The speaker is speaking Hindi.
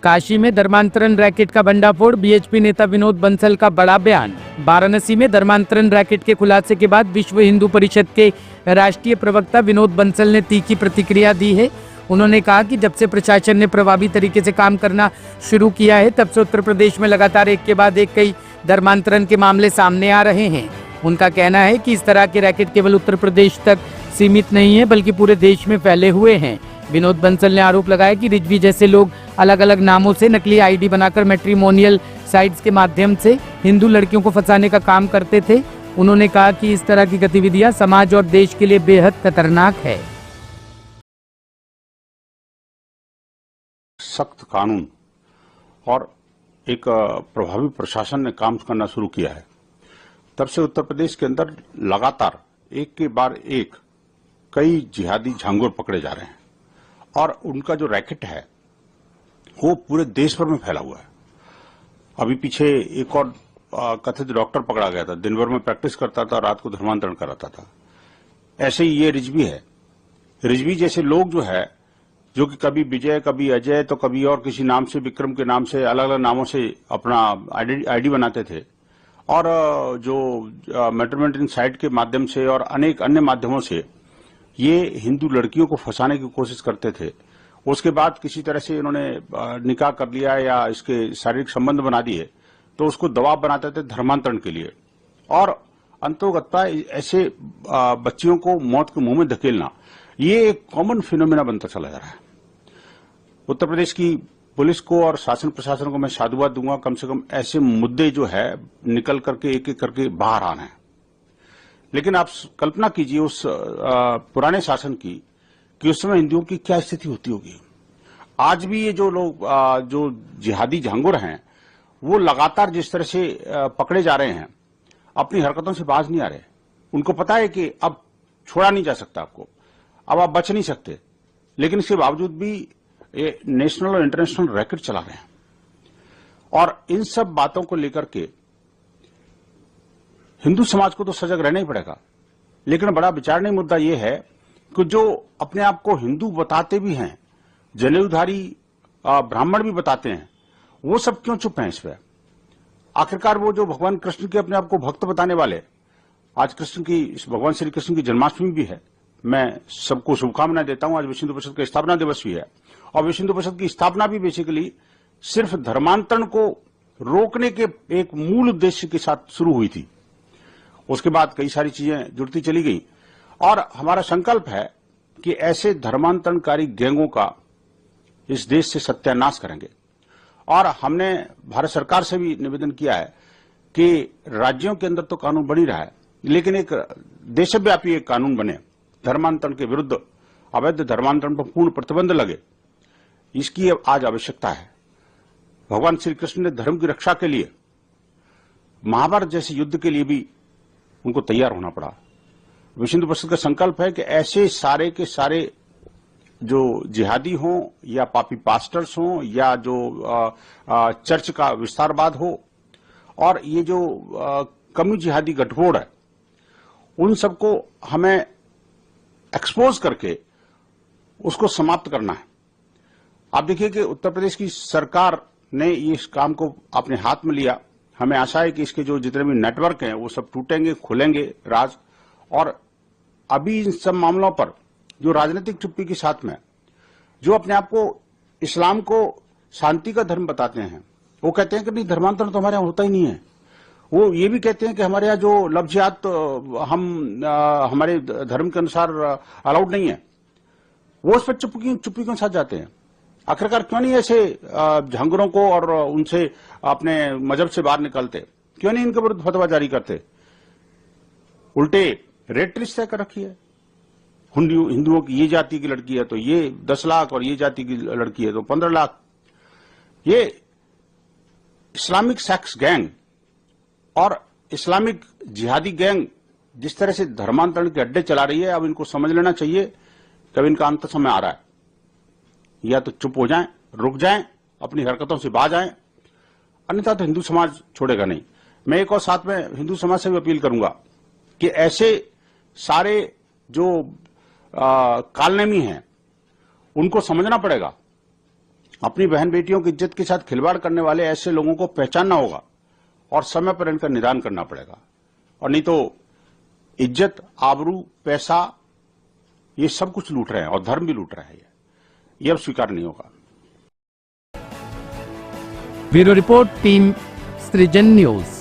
काशी में धर्मांतरण रैकेट का भंडाफोड़, बीएचपी नेता विनोद बंसल का बड़ा बयान। वाराणसी में धर्मांतरण रैकेट के खुलासे के बाद विश्व हिंदू परिषद के राष्ट्रीय प्रवक्ता विनोद बंसल ने तीखी प्रतिक्रिया दी है। उन्होंने कहा कि जब से प्रशासन ने प्रभावी तरीके से काम करना शुरू किया है, तब से उत्तर प्रदेश में लगातार एक के बाद एक कई धर्मांतरण के मामले सामने आ रहे हैं। उनका कहना है कि इस तरह के रैकेट केवल उत्तर प्रदेश तक सीमित नहीं है, बल्कि पूरे देश में फैले हुए हैं। विनोद बंसल ने आरोप लगाया कि रिजवी जैसे लोग अलग अलग नामों से नकली आईडी बनाकर मैट्रिमोनियल साइट्स के माध्यम से हिंदू लड़कियों को फंसाने का काम करते थे। उन्होंने कहा कि इस तरह की गतिविधियां समाज और देश के लिए बेहद खतरनाक है। सख्त कानून और एक प्रभावी प्रशासन ने काम करना शुरू किया है, तब से उत्तर प्रदेश के अंदर लगातार एक के बाद एक कई जिहादी झांगुर पकड़े जा रहे हैं और उनका जो रैकेट है वो पूरे देश भर में फैला हुआ है। अभी पीछे एक और कथित डॉक्टर पकड़ा गया था, दिन भर में प्रैक्टिस करता था, रात को धर्मांतरण कराता था। ऐसे ही ये रिजवी है। रिजवी जैसे लोग जो है, जो कि कभी विजय, कभी अजय, तो कभी और किसी नाम से, विक्रम के नाम से, अलग अलग नामों से अपना आईडी बनाते थे और जो मैट्रिमोनियल साइट के माध्यम से और अनेक अन्य माध्यमों से ये हिंदू लड़कियों को फंसाने की कोशिश करते थे। उसके बाद किसी तरह से इन्होंने निकाह कर लिया या इसके शारीरिक संबंध बना दिए, तो उसको दबाव बनाते थे धर्मांतरण के लिए और अंतोगत्वा ऐसे बच्चियों को मौत के मुंह में धकेलना, ये एक कॉमन फिनोमेना बनता चला जा रहा है। उत्तर प्रदेश की पुलिस को और शासन प्रशासन को मैं साधुवाद दूंगा, कम से कम ऐसे मुद्दे जो है निकल करके एक एक करके बाहर आना है। लेकिन आप कल्पना कीजिए उस पुराने शासन की कि उस समय हिंदुओं की क्या स्थिति होती होगी। आज भी ये जो लोग जो जिहादी झांगुर हैं, वो लगातार जिस तरह से पकड़े जा रहे हैं, अपनी हरकतों से बाज नहीं आ रहे। उनको पता है कि अब छोड़ा नहीं जा सकता आपको, अब आप बच नहीं सकते, लेकिन इसके बावजूद भी ये नेशनल और इंटरनेशनल रैकेट चला रहे हैं। और इन सब बातों को लेकर के हिंदू समाज को तो सजग रहना ही पड़ेगा। लेकिन बड़ा विचारणीय मुद्दा यह है कि जो अपने आप को हिंदू बताते भी हैं, जनेऊधारी ब्राह्मण भी बताते हैं, वो सब क्यों चुप हैं इस पर? आखिरकार वो जो भगवान कृष्ण के अपने आप को भक्त बताने वाले, आज भगवान श्री कृष्ण की जन्माष्टमी भी है, मैं सबको शुभकामनाएं देता हूं। आज विश्व हिंदू परिषद का स्थापना दिवस भी है और विश्व हिंदू परिषद की स्थापना भी बेसिकली सिर्फ धर्मांतरण को रोकने के एक मूल उद्देश्य के साथ शुरू हुई थी। उसके बाद कई सारी चीजें जुड़ती चली गई और हमारा संकल्प है कि ऐसे धर्मांतरणकारी गैंगों का इस देश से सत्यानाश करेंगे। और हमने भारत सरकार से भी निवेदन किया है कि राज्यों के अंदर तो कानून बन ही रहा है, लेकिन एक देशव्यापी एक कानून बने, धर्मांतरण के विरुद्ध, अवैध धर्मांतरण पर पूर्ण प्रतिबंध लगे। इसकी आज आवश्यकता है। भगवान श्री कृष्ण ने धर्म की रक्षा के लिए महाभारत जैसे युद्ध के लिए भी उनको तैयार होना पड़ा। विश्व हिंदू परिषद का संकल्प है कि ऐसे सारे के सारे जो जिहादी हों या पापी पास्टर्स हों या जो चर्च का विस्तारवाद हो और ये जो कम्यू जिहादी गठजोड़ है, उन सबको हमें एक्सपोज करके उसको समाप्त करना है। आप देखिए कि उत्तर प्रदेश की सरकार ने इस काम को अपने हाथ में लिया। हमें आशा है कि इसके जो जितने भी नेटवर्क हैं वो सब टूटेंगे, खुलेंगे राज। और अभी इन सब मामलों पर जो राजनीतिक चुप्पी के साथ में जो अपने आप को इस्लाम को शांति का धर्म बताते हैं, वो कहते हैं कि नहीं, धर्मांतरण तो हमारे यहाँ होता ही नहीं है। वो ये भी कहते हैं कि हमारे यहाँ जो लफ्जियात हमारे धर्म के अनुसार अलाउड नहीं है, वो उस पर चुप्पी क्यों साथ जाते हैं? आखिरकार क्यों नहीं ऐसे झांगुरों को और उनसे अपने मजहब से बाहर निकलते? क्यों नहीं इनके विरुद्ध फतवा जारी करते? उल्टे रेट लिस्ट तय कर रखी है। हिंदुओं की ये जाति की लड़की है तो ये 10 लाख और ये जाति की लड़की है तो 15 लाख। ये इस्लामिक सेक्स गैंग और इस्लामिक जिहादी गैंग जिस तरह से धर्मांतरण के अड्डे चला रही है, अब इनको समझ लेना चाहिए कि अब इनका अंत समय आ रहा है। या तो चुप हो जाएं, रुक जाएं, अपनी हरकतों से बाज आएं, अन्यथा तो हिंदू समाज छोड़ेगा नहीं। मैं एक और साथ में हिंदू समाज से भी अपील करूंगा कि ऐसे सारे जो कालनेमी हैं उनको समझना पड़ेगा अपनी बहन बेटियों की इज्जत के साथ खिलवाड़ करने वाले ऐसे लोगों को पहचानना होगा और समय पर इनका निदान करना पड़ेगा, और नहीं तो इज्जत, आबरू, पैसा, ये सब कुछ लूट रहे हैं और धर्म भी लूट रहा है। ये अब स्वीकार नहीं होगा। ब्यूरो रिपोर्ट, टीम सृजन न्यूज।